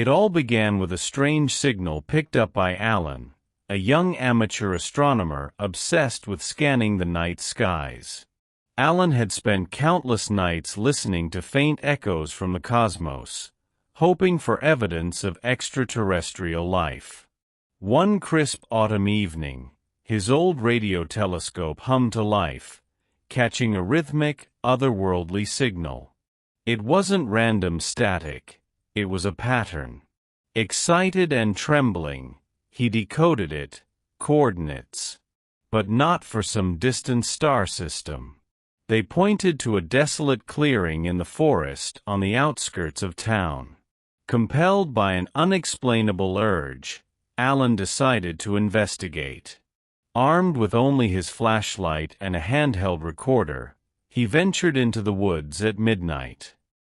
It all began with a strange signal picked up by Alan, a young amateur astronomer obsessed with scanning the night skies. Alan had spent countless nights listening to faint echoes from the cosmos, hoping for evidence of extraterrestrial life. One crisp autumn evening, his old radio telescope hummed to life, catching a rhythmic, otherworldly signal. It wasn't random static, it was a pattern. Excited and trembling, he decoded it, coordinates. But not for some distant star system. They pointed to a desolate clearing in the forest on the outskirts of town. Compelled by an unexplainable urge, Alan decided to investigate. Armed with only his flashlight and a handheld recorder, he ventured into the woods at midnight.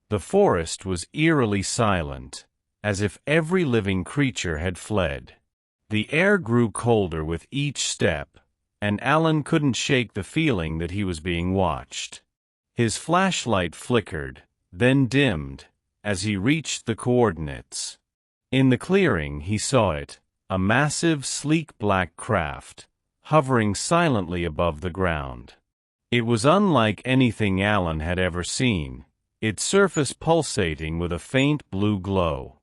The forest was eerily silent, as if every living creature had fled. The air grew colder with each step, and Alan couldn't shake the feeling that he was being watched. His flashlight flickered, then dimmed, as he reached the coordinates. In the clearing he saw it, a massive, sleek black craft, hovering silently above the ground. It was unlike anything Alan had ever seen, its surface pulsating with a faint blue glow.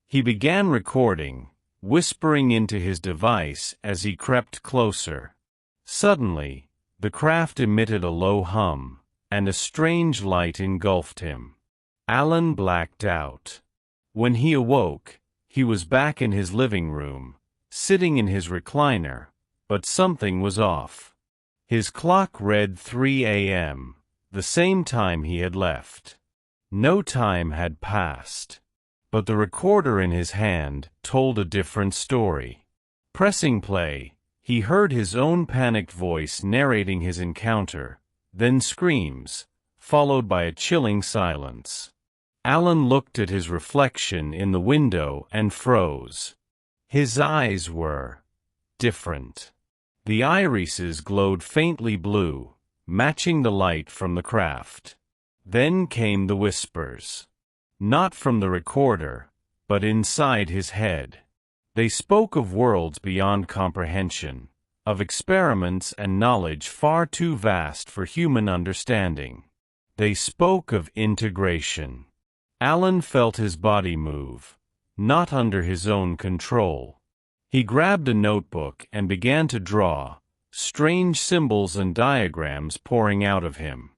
He began recording, whispering into his device as he crept closer. Suddenly, the craft emitted a low hum, and a strange light engulfed him. Alan blacked out. When he awoke, he was back in his living room, sitting in his recliner, but something was off. His clock read 3 a.m., the same time he had left. No time had passed. But the recorder in his hand told a different story. Pressing play, he heard his own panicked voice narrating his encounter, then screams, followed by a chilling silence. Alan looked at his reflection in the window and froze. His eyes were different. The irises glowed faintly blue, matching the light from the craft. Then came the whispers. Not from the recorder, but inside his head. They spoke of worlds beyond comprehension, of experiments and knowledge far too vast for human understanding. They spoke of integration. Alan felt his body move, not under his own control. He grabbed a notebook and began to draw, strange symbols and diagrams pouring out of him.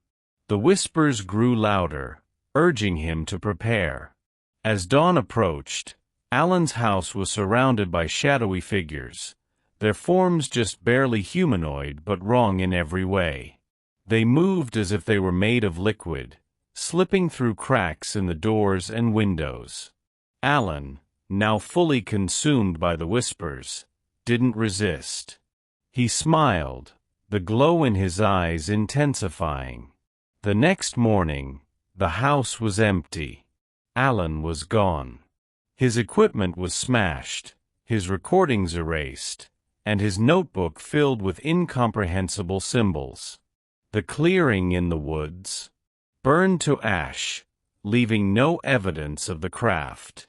The whispers grew louder, urging him to prepare. As dawn approached, Alan's house was surrounded by shadowy figures, their forms just barely humanoid but wrong in every way. They moved as if they were made of liquid, slipping through cracks in the doors and windows. Alan, now fully consumed by the whispers, didn't resist. He smiled, the glow in his eyes intensifying. The next morning, the house was empty. Alan was gone. His equipment was smashed, his recordings erased, and his notebook filled with incomprehensible symbols. The clearing in the woods burned to ash, leaving no evidence of the craft.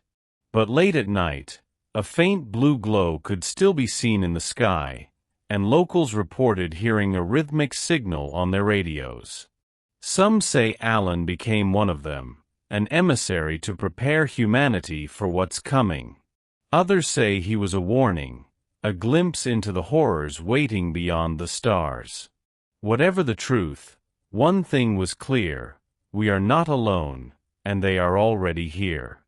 But late at night, a faint blue glow could still be seen in the sky, and locals reported hearing a rhythmic signal on their radios. Some say Alan became one of them, an emissary to prepare humanity for what's coming. Others say he was a warning, a glimpse into the horrors waiting beyond the stars. Whatever the truth, one thing was clear: we are not alone, and they are already here.